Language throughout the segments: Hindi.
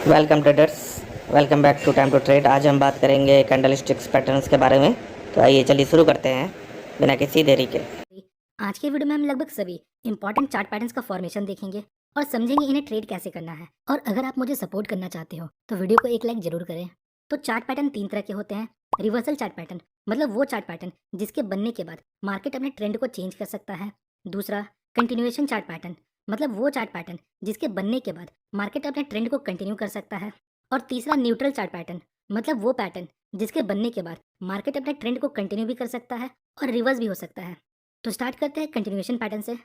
Welcome traders. Welcome back to time to trade. आज हम बात करेंगे कैंडल स्टिक्स पैटर्न्स के बारे में। तो आइए चलिए शुरू करते हैं बिना किसी देरी के। आज के वीडियो में हम लगभग सभी इंपॉर्टेंट चार्ट पैटर्न्स का फॉर्मेशन देखेंगे और समझेंगे इन्हें ट्रेड कैसे करना है। और अगर आप मुझे सपोर्ट करना चाहते हो तो वीडियो को एक लाइक जरूर करें। तो चार्ट पैटर्न तीन तरह के होते हैं। रिवर्सल चार्ट पैटर्न मतलब वो चार्ट पैटर्न जिसके बनने के बाद मार्केट अपने ट्रेंड को चेंज कर सकता है। दूसरा कंटिन्यूएशन चार्ट पैटर्न मतलब वो चार्ट पैटर्न जिसके बनने के बाद मार्केट अपने ट्रेंड को कंटिन्यू कर सकता है। और तीसरा न्यूट्रल चार्ट पैटर्न मतलब वो पैटर्न जिसके बनने के बाद मार्केट अपने ट्रेंड को कंटिन्यू भी कर सकता है और रिवर्स भी हो सकता है। तो स्टार्ट करते हैं कंटिन्यूएशन पैटर्न से।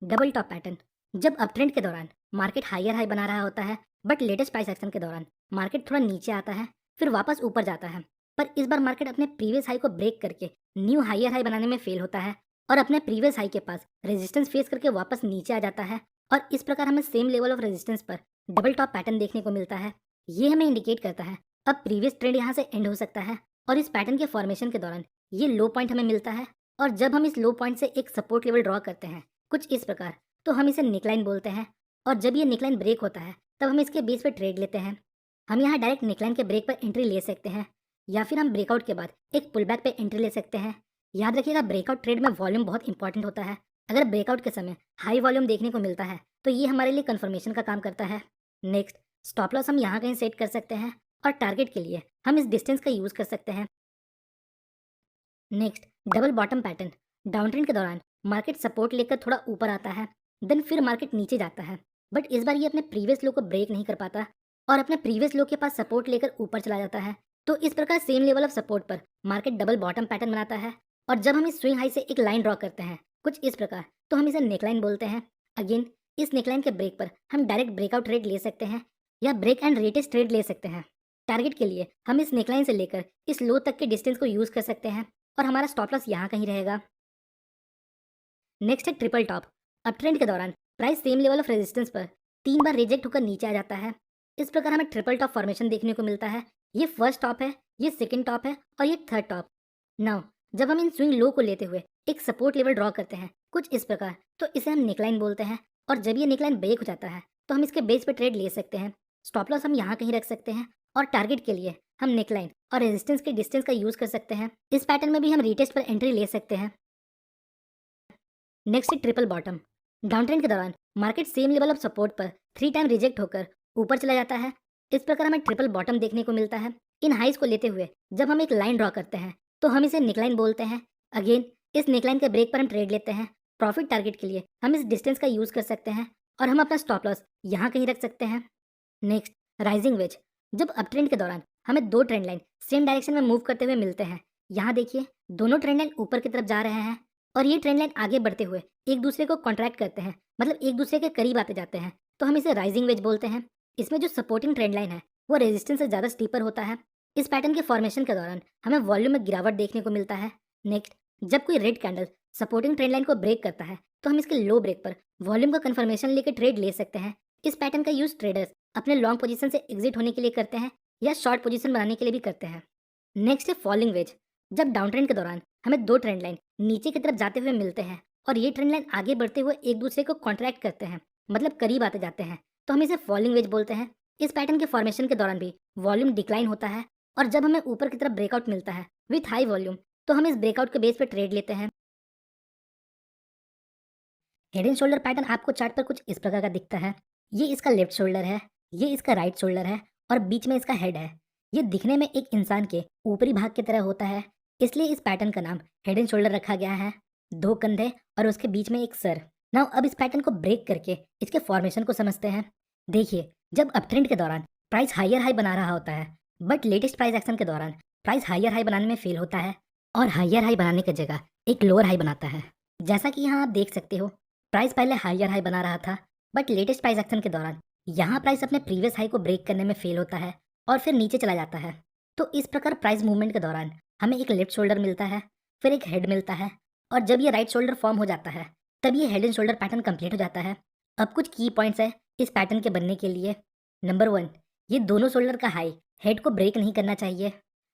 डबल टॉप पैटर्न जब अप ट्रेंड के दौरान मार्केट हायर हाई बना रहा होता है बट लेटेस्ट प्राइस एक्शन के दौरान मार्केट थोड़ा नीचे आता है फिर वापस ऊपर जाता है। पर इस बार मार्केट अपने प्रीवियस हाई को ब्रेक करके न्यू हायर हाई बनाने में फेल होता है और अपने प्रीवियस हाई के पास रेजिस्टेंस फेस करके वापस नीचे आ जाता है। और इस प्रकार हमें सेम लेवल ऑफ रेजिस्टेंस पर डबल टॉप पैटर्न देखने को मिलता है। ये हमें इंडिकेट करता है अब प्रीवियस ट्रेंड यहाँ से एंड हो सकता है और इस पैटर्न के फॉर्मेशन के दौरान ये लो पॉइंट हमें मिलता है। और जब हम इस लो पॉइंट से एक सपोर्ट लेवल ड्रॉ करते हैं कुछ इस प्रकार तो हम इसे निकलाइन बोलते हैं। और जब ये निकलाइन ब्रेक होता है तब हम इसके बेस पर ट्रेड लेते हैं। हम यहाँ डायरेक्ट निकलाइन के ब्रेक पर एंट्री ले सकते हैं या फिर हम ब्रेकआउट के बाद एक पुल बैक पे एंट्री ले सकते हैं। याद रखिएगा ब्रेकआउट ट्रेड में वॉल्यूम बहुत इंपॉर्टेंट होता है। अगर ब्रेकआउट के समय हाई वॉल्यूम देखने को मिलता है तो ये हमारे लिए कंफर्मेशन का काम करता है। नेक्स्ट स्टॉप लॉस हम यहाँ कहीं सेट कर सकते हैं और टारगेट के लिए हम इस डिस्टेंस का यूज कर सकते हैं। Next double bottom pattern down trend के दौरान मार्केट सपोर्ट लेकर थोड़ा ऊपर आता है देन फिर मार्केट नीचे जाता है बट इस बार ये अपने प्रीवियस लो को ब्रेक नहीं कर पाता और अपने प्रीवियस लो के पास सपोर्ट लेकर ऊपर चला जाता है। तो इस प्रकार सेम लेवल ऑफ सपोर्ट पर मार्केट डबल बॉटम पैटर्न बनाता है। और जब हम इस स्विंग हाई से एक लाइन ड्रॉ करते हैं कुछ इस प्रकार तो हम इसे नेकलाइन बोलते हैं। अगेन इस नेकलाइन के ब्रेक पर हम डायरेक्ट ब्रेकआउट ट्रेड ले सकते हैं या ब्रेक एंड रेटेस्ट ट्रेड ले सकते हैं। टारगेट के लिए हम इस नेकलाइन से लेकर इस लो तक के डिस्टेंस को यूज कर सकते हैं और हमारा स्टॉप लॉस यहाँ कहीं रहेगा। नेक्स्ट है ट्रिपल टॉप। अप ट्रेंड के दौरान price same level of resistance पर 3 बार रिजेक्ट होकर नीचे आ जाता है। इस प्रकार हमें ट्रिपल टॉप फॉर्मेशन देखने को मिलता है। ये फर्स्ट टॉप है, ये सेकंड टॉप है और ये थर्ड टॉप। नाउ जब हम इन स्विंग लो को लेते हुए एक सपोर्ट लेवल ड्रॉ करते हैं कुछ इस प्रकार तो इसे हम नेकलाइन बोलते हैं। और जब ये नेकलाइन ब्रेक हो जाता है तो हम इसके बेस पे ट्रेड ले सकते हैं। स्टॉप लॉस हम यहाँ कहीं रख सकते हैं और टारगेट के लिए हम नेकलाइन और रेजिस्टेंस के डिस्टेंस का यूज कर सकते हैं। इस पैटर्न में भी हम रीटेस्ट पर एंट्री ले सकते हैं। नेक्स्ट है ट्रिपल बॉटम। डाउन ट्रेंड के दौरान market same level of support पर 3 टाइम रिजेक्ट होकर ऊपर चला जाता है। इस प्रकार हमें ट्रिपल बॉटम देखने को मिलता है। इन हाइज को लेते हुए जब हम एक लाइन ड्रॉ करते हैं तो हम इसे नेकलाइन बोलते हैं। अगेन इस नेकलाइन के ब्रेक पर हम ट्रेड लेते हैं। प्रॉफिट टारगेट के लिए हम इस डिस्टेंस का यूज कर सकते हैं और हम अपना स्टॉप लॉस यहाँ कहीं रख सकते हैं। Next rising veg. जब अप ट्रेंड के दौरान हमें दो ट्रेंड लाइन सेम डायरेक्शन में मूव करते हुए मिलते हैं। यहाँ देखिए दोनों ट्रेंड लाइन ऊपर की तरफ जा रहे हैं और ये ट्रेंड लाइन आगे बढ़ते हुए एक दूसरे को कॉन्ट्रैक्ट करते हैं मतलब एक दूसरे के करीब आते जाते हैं। तो हम इसे राइजिंग वेज बोलते हैं। इसमें जो सपोर्टिंग ट्रेंड लाइन है वो रेजिस्टेंस से ज़्यादा स्टीपर होता है। इस पैटर्न के फॉर्मेशन के दौरान हमें वॉल्यूम में गिरावट देखने को मिलता है। नेक्स्ट जब कोई red candle supporting trend line को ब्रेक करता है तो हम इसके लो ब्रेक पर वॉल्यूम का कंफर्मेशन लेकर ट्रेड ले सकते हैं। इस पैटर्न का यूज ट्रेडर्स अपने लॉन्ग पोजीशन से एग्जिट होने के लिए करते हैं या शॉर्ट पोजीशन बनाने के लिए भी करते हैं। नेक्स्ट है फॉलिंग वेज। जब डाउन ट्रेंड के दौरान हमें दो ट्रेंड लाइन नीचे की तरफ जाते हुए मिलते हैं और ये ट्रेंड लाइन आगे बढ़ते हुए एक दूसरे को कॉन्ट्रैक्ट करते हैं मतलब करीब आते जाते हैं तो हम इसे फॉलिंग वेज बोलते हैं। इस पैटर्न के फॉर्मेशन के दौरान भी वॉल्यूम डिक्लाइन होता है और जब हमें ऊपर की तरफ ब्रेकआउट मिलता है विथ हाई वॉल्यूम तो हम इस ब्रेकआउट के बेस पर ट्रेड लेते हैं। हेड एंड शोल्डर पैटर्न आपको चार्ट पर कुछ इस प्रकार का दिखता है। ये इसका लेफ्ट शोल्डर है, ये इसका राइट शोल्डर है और बीच में इसका हेड है। ये दिखने में एक इंसान के ऊपरी भाग की तरह होता है इसलिए इस पैटर्न का नाम हेड एंड शोल्डर रखा गया है। दो कंधे और उसके बीच में एक सर। नाउ अब इस पैटर्न को ब्रेक करके इसके फॉर्मेशन को समझते हैं। देखिए जब अपट्रेंड के दौरान प्राइस हायर हाई बना रहा होता है बट लेटेस्ट प्राइस एक्शन के दौरान प्राइस हायर हाई बनाने में फेल होता है और हायर हाई बनाने की जगह एक लोअर हाई बनाता है। जैसा कि यहाँ आप देख सकते हो प्राइस पहले हायर हाई बना रहा था बट लेटेस्ट प्राइस एक्शन के दौरान यहाँ प्राइस अपने प्रीवियस हाई को ब्रेक करने में फेल होता है और फिर नीचे चला जाता है। तो इस प्रकार प्राइस मूवमेंट के दौरान हमें एक लेफ्ट शोल्डर मिलता है फिर एक हेड मिलता है और जब ये राइट शोल्डर फॉर्म हो जाता है तब ये head and shoulder pattern complete हो जाता है। अब कुछ की पॉइंट्स है इस पैटर्न के बनने के लिए। नंबर 1 ये दोनों शोल्डर का हाई हेड को ब्रेक नहीं करना चाहिए।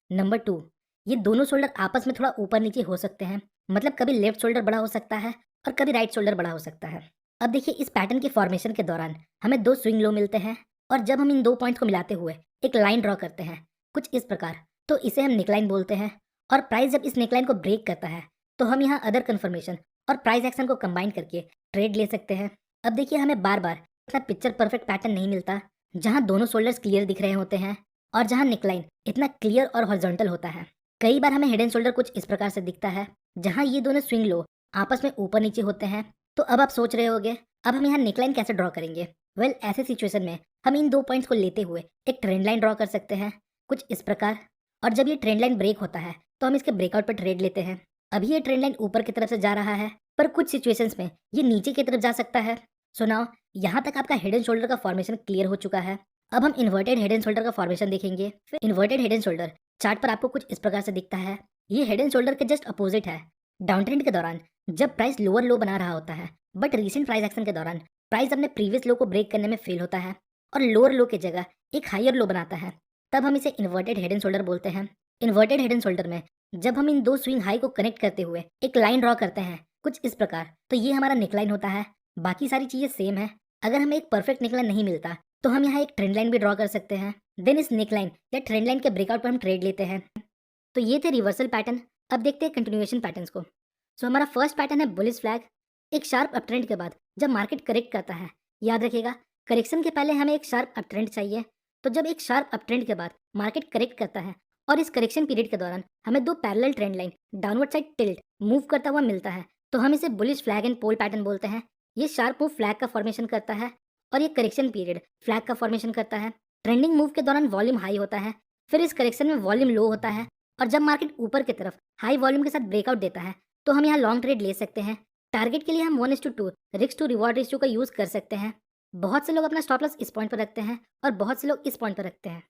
नंबर 2 ये दोनों शोल्डर आपस में थोड़ा ऊपर नीचे हो सकते हैं मतलब कभी लेफ्ट शोल्डर बड़ा हो सकता है और कभी राइट शोल्डर बड़ा हो सकता है। अब देखिए इस पैटर्न के फॉर्मेशन के दौरान हमें दो स्विंग लो मिलते हैं और जब हम इन दो पॉइंट्स को मिलाते हुए एक लाइन ड्रॉ करते हैं कुछ इस प्रकार, तो इसे हम नेकलाइन बोलते हैं। और प्राइस जब इस नेकलाइन को ब्रेक करता है तो हम यहाँ अदर कन्फर्मेशन और प्राइस एक्शन को कंबाइन करके ट्रेड ले सकते हैं। अब देखिए, हमें बार बार इतना पिक्चर परफेक्ट पैटर्न नहीं मिलता जहाँ दोनों शोल्डर्स क्लियर दिख रहे होते हैं और जहाँ नेकलाइन इतना क्लियर और हॉरिजॉन्टल होता है। कई बार हमें हिडन शोल्डर कुछ इस प्रकार से दिखता है जहाँ ये दोनों स्विंग लो आपस में ऊपर नीचे होते हैं। तो अब आप सोच रहे होगे, अब हम यहाँ नेकलाइन कैसे ड्रॉ करेंगे? वेल, ऐसे सिचुएशन में हम इन दो पॉइंट्स को लेते हुए एक ट्रेंड लाइन ड्रॉ कर सकते हैं कुछ इस प्रकार। और जब ये ट्रेंड लाइन ब्रेक होता है तो हम इसके ब्रेकआउट पर ट्रेड लेते हैं। अभी ये ट्रेंड लाइन ऊपर की तरफ से जा रहा है, पर कुछ सिचुएशंस में ये नीचे की तरफ जा सकता है। सो नाउ यहाँ तक आपका हेड एंड शोल्डर का फॉर्मेशन क्लियर हो चुका है। अब हम इन्वर्टेड हेड एंड शोल्डर का फॉर्मेशन देखेंगे। फिर inverted head and shoulder chart पर आपको कुछ इस प्रकार से दिखता है। ये हेड एंड शोल्डर के जस्ट अपोजिट है। डाउन ट्रेंड के दौरान जब प्राइस लोअर लो बना रहा होता है, बट रीसेंट प्राइस एक्शन के दौरान प्राइस अपने प्रीवियस लो को ब्रेक करने में फेल होता है और लोअर लो की जगह एक हायर लो बनाता है, तब हम इसे इन्वर्टेड हेड एंड शोल्डर बोलते हैं। इन्वर्टेड हेड एंड शोल्डर में जब हम इन दो स्विंग हाई को कनेक्ट करते हुए एक लाइन ड्रॉ करते हैं कुछ इस प्रकार, तो ये हमारा नेकलाइन होता है। बाकी सारी चीजें सेम है। अगर हमें एक परफेक्ट नेकलाइन नहीं मिलता तो हम यहाँ एक ट्रेंड लाइन भी ड्रॉ कर सकते हैं। देन इस नेकलाइन या ट्रेंड लाइन के ब्रेकआउट पर हम ट्रेड लेते हैं। तो ये थे रिवर्सल पैटर्न। अब देखते हैं कंटिन्यूएशन पैटर्न्स को। सो हमारा फर्स्ट पैटर्न है बुलिश फ्लैग। एक शार्प अपट्रेंड के बाद जब मार्केट करेक्ट करता है, याद रखिएगा करेक्शन के पहले हमें एक शार्प अपट्रेंड चाहिए। तो जब एक शार्प अपट्रेंड के बाद मार्केट करेक्ट करता है और इस करेक्शन पीरियड के दौरान हमें दो parallel trend line downward side tilt move करता हुआ मिलता है, तो हम इसे bullish flag and pole pattern बोलते हैं। ये शार्प मूव फ्लैग का फॉर्मेशन करता है और ये करेक्शन पीरियड फ्लैग का फॉर्मेशन करता है। ट्रेंडिंग मूव के दौरान वॉल्यूम हाई होता है, फिर इस करेक्शन में वॉल्यूम लो होता है और जब मार्केट ऊपर की तरफ हाई वॉल्यूम के साथ ब्रेकआउट देता है तो हम यहाँ लॉन्ग ट्रेड ले सकते हैं। टारगेट के लिए हम 1:2 रिस्क टू रिवॉर्ड रेशियो का यूज कर सकते हैं। बहुत से लोग अपना स्टॉप लॉस इस पॉइंट पर रखते हैं और बहुत से लोग इस पॉइंट पर रखते हैं।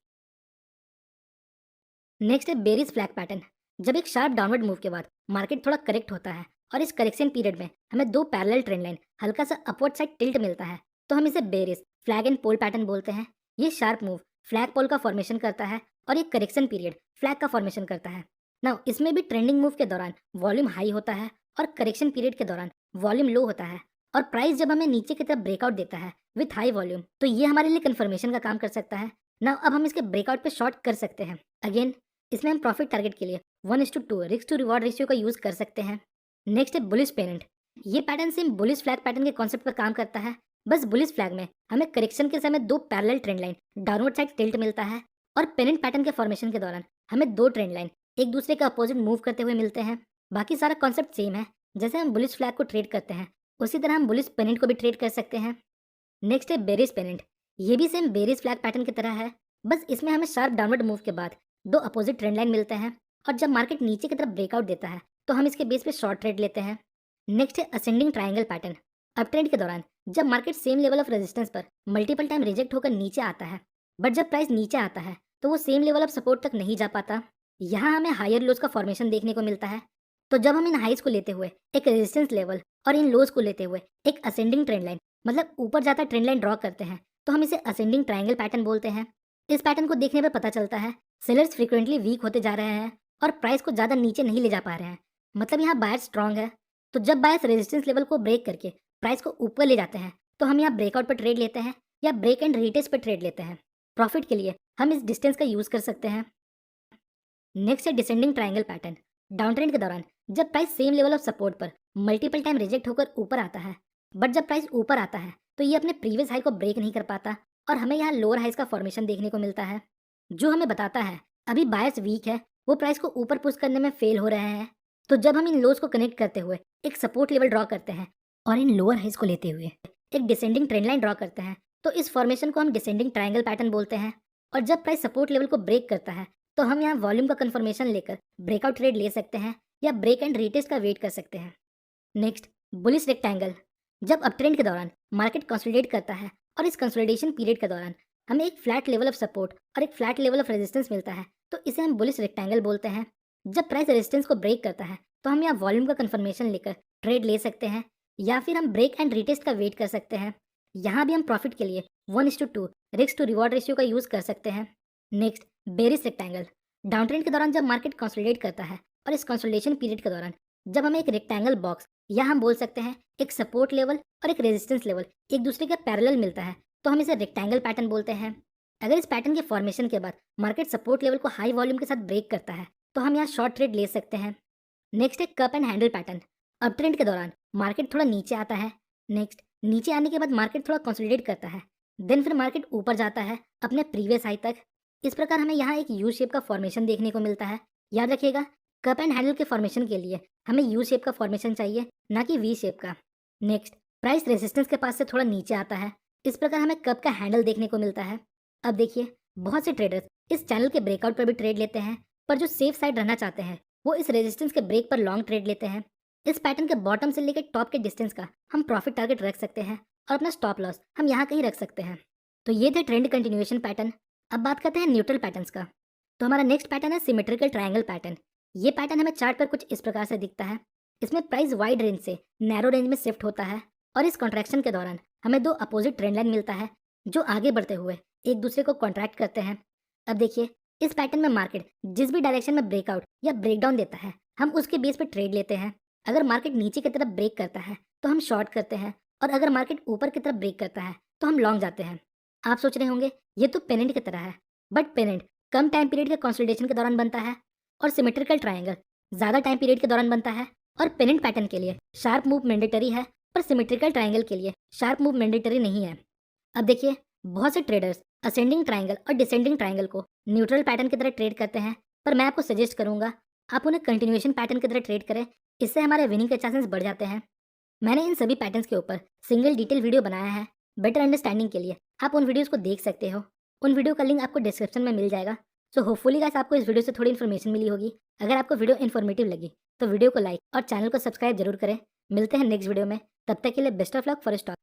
नेक्स्ट है बेरिश फ्लैग पैटर्न। जब एक शार्प डाउनवर्ड मूव के बाद मार्केट थोड़ा करेक्ट होता है और इस करेक्शन पीरियड में हमें दो पैरेलल ट्रेंड लाइन हल्का सा अपवर्ड साइड टिल्ट मिलता है, तो हम इसे bearish flag and pole pattern बोलते हैं। ये शार्प मूव फ्लैग पोल का फॉर्मेशन करता है और ये करेक्शन पीरियड फ्लैग का फॉर्मेशन करता है। नाउ इसमें भी ट्रेंडिंग मूव के दौरान वॉल्यूम हाई होता है और करेक्शन पीरियड के दौरान वॉल्यूम लो होता है और प्राइस जब हमें नीचे की तरफ ब्रेकआउट देता है विथ हाई वॉल्यूम, तो ये हमारे लिए कंफर्मेशन का काम कर सकता है। नाउ अब हम इसके ब्रेकआउट पे शॉर्ट कर सकते हैं। अगेन इसमें हम प्रॉफिट टारगेट के लिए 1:2 रिस्क टू रिवॉर्ड रेशियो का यूज कर सकते हैं। नेक्स्ट है बुलिश पेनेंट। ये pattern same bullish flag pattern के कॉन्सेप्ट पर काम करता है, बस बुलिश फ्लैग में हमें करेक्शन के समय दो parallel trend line downward side tilt मिलता है और पेनेंट पैटर्न के फॉर्मेशन के दौरान हमें दो ट्रेंड लाइन एक दूसरे के अपोजिट मूव करते हुए मिलते हैं। बाकी सारा कॉन्सेप्ट सेम है। जैसे हम बुलिश फ्लैग को ट्रेड करते हैं उसी तरह हम बुलिश पेनेंट को भी ट्रेड कर सकते हैं। नेक्स्ट है बेरिश पेनेंट। ये भी सेम बेरिश फ्लैग पैटर्न की तरह है, बस इसमें हमें शार्प डाउनवर्ड मूव के बाद दो अपोजिट ट्रेंड लाइन मिलते हैं और जब मार्केट नीचे की तरफ ब्रेकआउट देता है तो हम इसके बेस पे शॉर्ट ट्रेड लेते हैं। नेक्स्ट है ascending triangle pattern. Up trend के दौरान जब market same level of resistance पर मल्टीपल टाइम रिजेक्ट होकर नीचे आता है, बट जब प्राइस नीचे आता है तो वो सेम लेवल ऑफ सपोर्ट तक नहीं जा पाता। यहाँ हमें हायर लोज का फॉर्मेशन देखने को मिलता है। तो जब हम इन हाइज को लेते हुए एक रेजिस्टेंस लेवल और इन लोज को लेते हुए एक असेंडिंग ट्रेंड लाइन मतलब ऊपर जाता ट्रेंड लाइन ड्रॉ करते हैं, तो हम इसे असेंडिंग ट्रायंगल पैटर्न बोलते हैं। इस पैटर्न को देखने पर पता चलता है सेलर्स फ्रीक्वेंटली वीक होते जा रहे हैं और प्राइस को ज़्यादा नीचे नहीं ले जा पा रहे हैं, मतलब यहाँ बायर्स स्ट्रांग है। तो जब बायर्स रेजिस्टेंस लेवल को ब्रेक करके प्राइस को ऊपर ले जाते हैं तो हम यहाँ ब्रेकआउट पर ट्रेड लेते हैं या ब्रेक एंड रीटेस्ट पर ट्रेड लेते हैं। प्रॉफिट के लिए हम इस डिस्टेंस का यूज़ कर सकते हैं। नेक्स्ट है descending triangle pattern. Down trend के दौरान जब price same level of support पर मल्टीपल टाइम रिजेक्ट होकर ऊपर आता है, बट जब प्राइस ऊपर आता है तो ये अपने प्रीवियस हाई को ब्रेक नहीं कर पाता और हमें यहाँ लोअर हाइज का फॉर्मेशन देखने को मिलता है, जो हमें बताता है अभी बायर्स वीक है, वो प्राइस को ऊपर पुश करने में फेल हो रहे हैं। तो जब हम इन लोज को कनेक्ट करते हुए एक सपोर्ट लेवल ड्रॉ करते हैं और इन लोअर हाइज को लेते हुए एक डिसेंडिंग ट्रेंड लाइन ड्रॉ करते हैं, तो इस फॉर्मेशन को हम डिसेंडिंग ट्रायंगल पैटर्न बोलते हैं। और जब प्राइस सपोर्ट लेवल को ब्रेक करता है तो हम यहाँ वॉल्यूम का कंफर्मेशन लेकर ब्रेकआउट ट्रेड ले सकते हैं या ब्रेक एंड रीटेस्ट का वेट कर सकते हैं। Next bullish rectangle. जब अप ट्रेंड के दौरान मार्केट कंसोलिडेट करता है और इस कंसोलिडेशन पीरियड के दौरान हमें एक फ्लैट लेवल ऑफ सपोर्ट और एक फ्लैट लेवल ऑफ रेजिस्टेंस मिलता है, तो इसे हम बुलिश रेक्टेंगल बोलते हैं। जब प्राइस रेजिस्टेंस को ब्रेक करता है तो हम यहाँ वॉल्यूम का कंफर्मेशन लेकर ट्रेड ले सकते हैं या फिर हम ब्रेक एंड रीटेस्ट का वेट कर सकते हैं। यहाँ भी हम प्रॉफिट के लिए 1:2 रिस्क टू रिवॉर्ड रेशियो का यूज़ कर सकते हैं। Next bearish rectangle. Down trend के दौरान जब मार्केट कंसोलिडेट करता है और इस कंसोलिडेशन पीरियड के दौरान जब हमें एक रेक्टेंगल बॉक्स या हम बोल सकते हैं एक सपोर्ट लेवल और एक रेजिस्टेंस लेवल एक दूसरे के पैरेलल मिलता है, तो हम इसे रेक्टेंगल पैटर्न बोलते हैं। अगर इस पैटर्न के फॉर्मेशन के बाद मार्केट सपोर्ट लेवल को हाई वॉल्यूम के साथ ब्रेक करता है तो हम यहाँ शॉर्ट ट्रेड ले सकते हैं। नेक्स्ट है cup and handle pattern. Up trend के दौरान मार्केट थोड़ा नीचे आता है, नेक्स्ट नीचे आने के बाद मार्केट थोड़ा कंसोलिडेट करता है, देन फिर मार्केट ऊपर जाता है अपने प्रीवियस हाई तक। इस प्रकार हमें यहाँ एक यू शेप का फॉर्मेशन देखने को मिलता है। याद रखिएगा, कप एंड हैंडल के फॉर्मेशन के लिए हमें यू शेप का फॉर्मेशन चाहिए, ना कि वी शेप का। नेक्स्ट, प्राइस रेजिस्टेंस के पास से थोड़ा नीचे आता है, इस प्रकार हमें कप का हैंडल देखने को मिलता है। अब देखिए, बहुत से ट्रेडर्स इस चैनल के ब्रेकआउट पर भी ट्रेड लेते हैं, पर जो सेफ साइड रहना चाहते हैं वो इस रेजिस्टेंस के ब्रेक पर लॉन्ग ट्रेड लेते हैं। इस पैटर्न के बॉटम से लेकर टॉप के डिस्टेंस का हम प्रॉफिट टारगेट रख सकते हैं और अपना स्टॉप लॉस हम यहाँ कहीं रख सकते हैं। तो ये थे ट्रेंड कंटिन्यूएशन पैटर्न। अब बात करते हैं न्यूट्रल पैटर्न्स का। तो हमारा नेक्स्ट पैटर्न है सिमेट्रिकल ट्रायंगल पैटर्न। ये पैटर्न हमें चार्ट पर कुछ इस प्रकार से दिखता है। इसमें प्राइस वाइड रेंज से नैरो रेंज में शिफ्ट होता है और इस कॉन्ट्रैक्शन के दौरान हमें दो अपोजिट ट्रेंड लाइन मिलता है जो आगे बढ़ते हुए एक दूसरे को कॉन्ट्रैक्ट करते हैं। अब देखिए, इस पैटर्न में मार्केट जिस भी डायरेक्शन में ब्रेकआउट या ब्रेकडाउन देता है हम उसके बेस पर ट्रेड लेते हैं। अगर मार्केट नीचे की तरफ ब्रेक करता है तो हम शॉर्ट करते हैं, और अगर मार्केट ऊपर की तरफ ब्रेक करता है तो हम लॉन्ग जाते हैं। आप सोच रहे होंगे ये तो पेनेंट की तरह है, but pennant come time period के कंसोलिडेशन के दौरान बनता है और सिमेट्रिकल ट्रायंगल ज़्यादा टाइम पीरियड के दौरान बनता है। और पेनेंट पैटर्न के लिए शार्प मूव मैंडेटरी है, पर सिमेट्रिकल ट्रायंगल के लिए शार्प मूव मैंडेटरी नहीं है। अब देखिए, बहुत से ट्रेडर्स असेंडिंग ट्रायंगल और डिसेंडिंग ट्रायंगल को न्यूट्रल पैटर्न की तरह ट्रेड करते हैं, पर मैं आपको सजेस्ट करूंगा आप उन्हें कंटिन्यूएशन पैटर्न की तरह ट्रेड करें। इससे हमारे विनिंग के चांसेस बढ़ जाते हैं। मैंने इन सभी पैटर्न्स के ऊपर सिंगल डिटेल वीडियो बनाया है। बेटर अंडरस्टैंडिंग के लिए आप उन वीडियोस को देख सकते हो। उन वीडियो का लिंक आपको डिस्क्रिप्शन में मिल जाएगा। सो होपफुली गाइस आपको इस वीडियो से थोड़ी इन्फॉर्मेशन मिली होगी। अगर आपको वीडियो इन्फॉर्मेटिव लगी तो वीडियो को लाइक और चैनल को सब्सक्राइब जरूर करें। मिलते हैं नेक्स्ट वीडियो में, तब तक के लिए best of luck for stock.